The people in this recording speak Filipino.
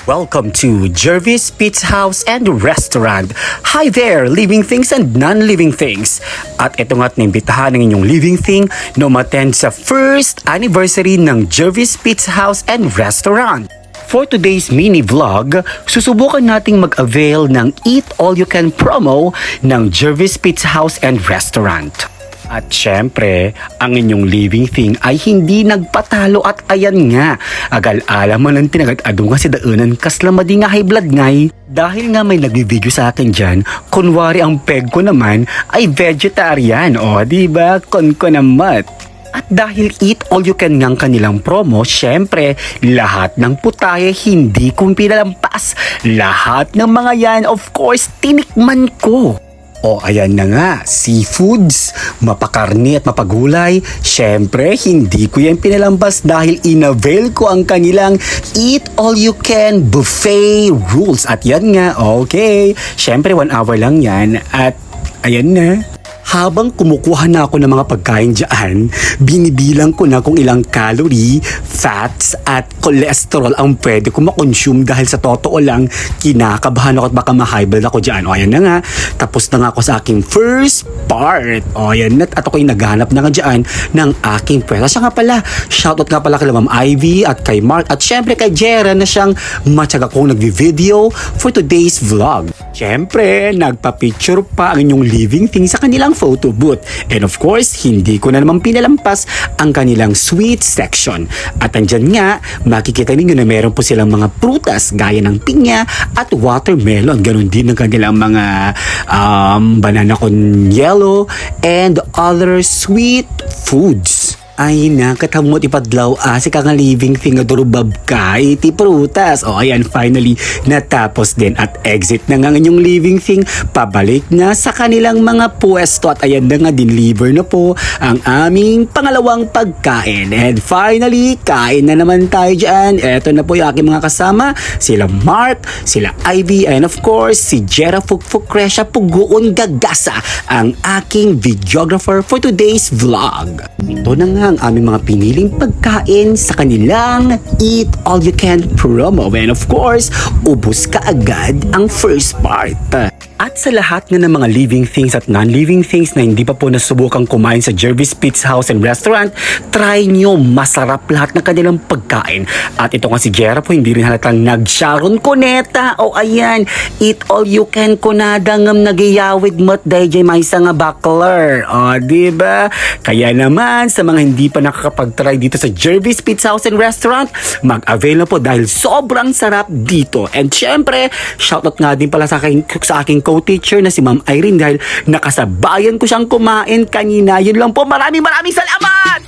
Welcome to Jervis Pizza House and Restaurant. Hi there, living things and non-living things. At ito nga't naimbitahan ng inyong living thing na umattend sa first anniversary ng Jervis Pizza House and Restaurant. For today's mini vlog, susubukan nating mag-avail ng Eat All You Can promo ng Jervis Pizza House and Restaurant. At syempre, ang inyong living thing ay hindi nagpatalo at ayan nga, agal-ala mo lang tinagad-ado nga si daanan kaslamadi nga high blood ngay. Dahil nga may nag-video sa akin dyan, kunwari ang peg ko naman ay vegetarian, o diba? Kon namat. At dahil Eat All You Can ngang kanilang promo, syempre, lahat ng putahe hindi ko pinalampas. Lahat ng mga yan, of course, tinikman ko. O ayan na nga, seafoods, mapakarni at mapagulay. Syempre, hindi ko yan pinalampas dahil inavail ko ang kanilang Eat All You Can buffet rules. At yan nga, okay. Syempre, 1 hour lang yan at ayan na. Habang kumukuha na ako ng mga pagkain dyan, binibilang ko na kung ilang calorie, fats at cholesterol ang pwede ko makonsume dahil sa totoo lang, kinakabahan ako at baka ma-high blood ako dyan. O ayan na nga, tapos na nga ako sa aking first part. O ayan na, at ako'y naghanap na nga dyan ng aking pwede. Siya nga pala, shoutout nga pala kay Ma'am Ivy at kay Mark at syempre kay Jera na siyang matyaga kong nagvi-video for today's vlog. Syempre, nagpa-picture pa ang inyong living thing sa kanilang photo booth. And of course, hindi ko na naman pinalampas ang kanilang sweet section. At andyan nga, makikita ninyo na meron po silang mga prutas gaya ng pinya at watermelon. Ganon din ang kanilang mga banana con yellow and other sweet foods. Ay nakatamot ipadlaw si kang living thing adorubab ka iti prutas. O ayan, finally natapos din at exit na nga inyong living thing. Pabalik na sa kanilang mga pwesto at ayan na nga, deliver na po ang aming pangalawang pagkain. And finally, kain na naman tayo dyan. Eto na po yung aking mga kasama, sila Mark, sila Ivy, and of course si Jera Fukfukresha Puguon Gagasa, ang aking videographer for today's vlog. Ito na nga ang aming mga piniling pagkain sa kanilang Eat All You Can promo. And of course, ubos ka agad ang first part. At sa lahat nga ng mga living things at non-living things na hindi pa po nasubukang kumain sa Jervis Pizza House and Restaurant, try nyo, masarap lahat ng kanilang pagkain. At ito nga si Jera po, hindi rin halatang nag-Sharon Cuneta. O ayan, Eat All You Can kunada ngam nagiyawig mo't dayjay may isa nga bakler. O diba? Kaya naman, sa mga hindi pa nakakapag-try dito sa Jervis Pizza House and Restaurant, mag-avail na po dahil sobrang sarap dito. And syempre, shoutout nga din pala sa aking co-teacher na si Ma'am Irene dahil nakasabayan ko siyang kumain kanina. Yun lang po. Maraming salamat!